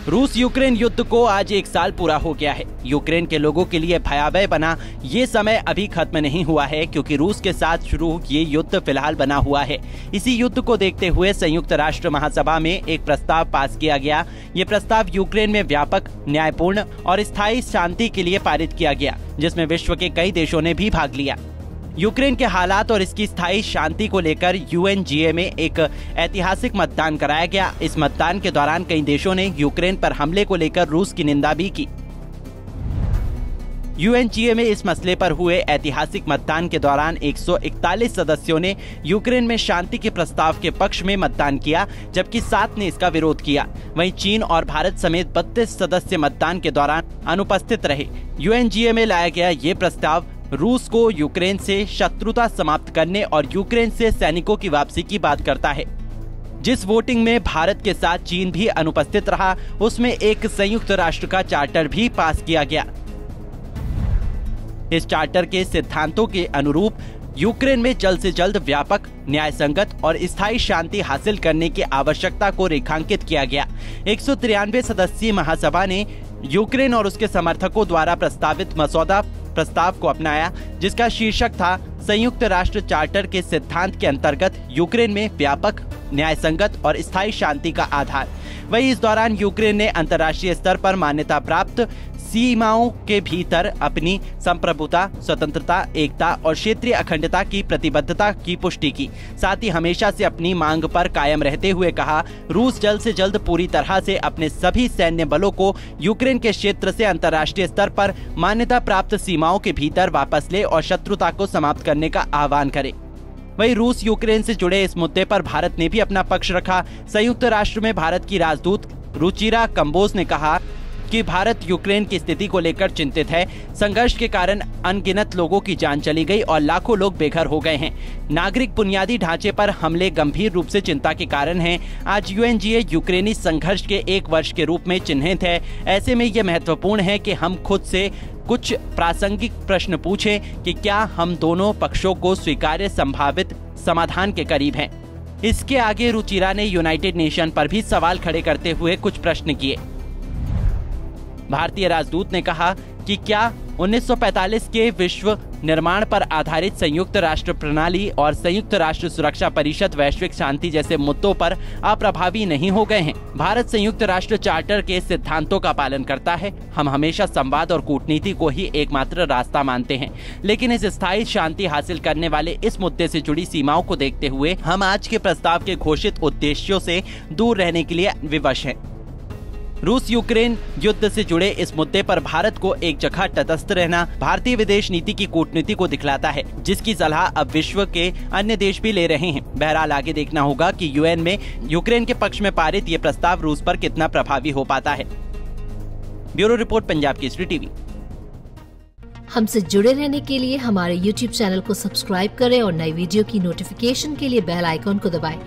रूस यूक्रेन युद्ध को आज 1 साल पूरा हो गया है। यूक्रेन के लोगों के लिए भयावह बना ये समय अभी खत्म नहीं हुआ है, क्योंकि रूस के साथ शुरू ये युद्ध फिलहाल बना हुआ है। इसी युद्ध को देखते हुए संयुक्त राष्ट्र महासभा में एक प्रस्ताव पास किया गया। ये प्रस्ताव यूक्रेन में व्यापक, न्यायपूर्ण और स्थायी शांति के लिए पारित किया गया, जिसमें विश्व के कई देशों ने भी भाग लिया। यूक्रेन के हालात और इसकी स्थायी शांति को लेकर यूएनजीए में एक ऐतिहासिक मतदान कराया गया। इस मतदान के दौरान कई देशों ने यूक्रेन पर हमले को लेकर रूस की निंदा भी की। यूएनजीए में इस मसले पर हुए ऐतिहासिक मतदान के दौरान 141 सदस्यों ने यूक्रेन में शांति के प्रस्ताव के पक्ष में मतदान किया, जबकि 7 ने इसका विरोध किया। वहीं चीन और भारत समेत 32 सदस्य मतदान के दौरान अनुपस्थित रहे। यूएनजीए में लाया गया ये प्रस्ताव रूस को यूक्रेन से शत्रुता समाप्त करने और यूक्रेन से सैनिकों की वापसी की बात करता है। जिस वोटिंग में भारत के साथ चीन भी अनुपस्थित रहा, उसमें एक संयुक्त राष्ट्र का चार्टर भी पास किया गया। इस चार्टर के सिद्धांतों के अनुरूप यूक्रेन में जल्द से जल्द व्यापक, न्यायसंगत और स्थायी शांति हासिल करने की आवश्यकता को रेखांकित किया गया। 193 सदस्यीय महासभा ने यूक्रेन और उसके समर्थकों द्वारा प्रस्तावित मसौदा प्रस्ताव को अपनाया, जिसका शीर्षक था संयुक्त राष्ट्र चार्टर के सिद्धांत के अंतर्गत यूक्रेन में व्यापक, न्यायसंगत और स्थायी शांति का आधार। वहीं इस दौरान यूक्रेन ने अंतर्राष्ट्रीय स्तर पर मान्यता प्राप्त सीमाओं के भीतर अपनी संप्रभुता, स्वतंत्रता, एकता और क्षेत्रीय अखंडता की प्रतिबद्धता की पुष्टि की। साथ ही हमेशा से अपनी मांग पर कायम रहते हुए कहा, रूस जल्द से जल्द पूरी तरह से अपने सभी सैन्य बलों को यूक्रेन के क्षेत्र से अंतर्राष्ट्रीय स्तर पर मान्यता प्राप्त सीमाओं के भीतर वापस ले और शत्रुता को समाप्त करने का आह्वान करे। वहीं रूस यूक्रेन से जुड़े इस मुद्दे पर भारत ने भी अपना पक्ष रखा। संयुक्त राष्ट्र में भारत की राजदूत रुचिरा कंबोज ने कहा कि भारत यूक्रेन की स्थिति को लेकर चिंतित है। संघर्ष के कारण अनगिनत लोगों की जान चली गई और लाखों लोग बेघर हो गए हैं। नागरिक बुनियादी ढांचे पर हमले गंभीर रूप से चिंता के कारण हैं। आज यूएनजीए यूक्रेनी संघर्ष के 1 वर्ष के रूप में चिन्हित है। ऐसे में यह महत्वपूर्ण है कि हम खुद से कुछ प्रासंगिक प्रश्न पूछें कि क्या हम दोनों पक्षों को स्वीकार्य संभावित समाधान के करीब हैं। इसके आगे रुचिरा ने यूनाइटेड नेशन पर भी सवाल खड़े करते हुए कुछ प्रश्न किए। भारतीय राजदूत ने कहा कि क्या 1945 के विश्व निर्माण पर आधारित संयुक्त राष्ट्र प्रणाली और संयुक्त राष्ट्र सुरक्षा परिषद वैश्विक शांति जैसे मुद्दों पर अप्रभावी नहीं हो गए हैं। भारत संयुक्त राष्ट्र चार्टर के सिद्धांतों का पालन करता है। हम हमेशा संवाद और कूटनीति को ही एकमात्र रास्ता मानते हैं, लेकिन इस स्थायी शांति हासिल करने वाले इस मुद्दे से जुड़ी सीमाओं को देखते हुए हम आज के प्रस्ताव के घोषित उद्देश्यों से दूर रहने के लिए विवश हैं। रूस यूक्रेन युद्ध से जुड़े इस मुद्दे पर भारत को एक जगह तटस्थ रहना भारतीय विदेश नीति की कूटनीति को दिखलाता है, जिसकी सलाह अब विश्व के अन्य देश भी ले रहे हैं। बहरहाल आगे देखना होगा कि यूएन में यूक्रेन के पक्ष में पारित ये प्रस्ताव रूस पर कितना प्रभावी हो पाता है। Bureau report, Punjab Kesari TV. हमसे जुड़े रहने के लिए हमारे YouTube चैनल को सब्सक्राइब करें और नई वीडियो की नोटिफिकेशन के लिए बेल आइकॉन को दबाएं।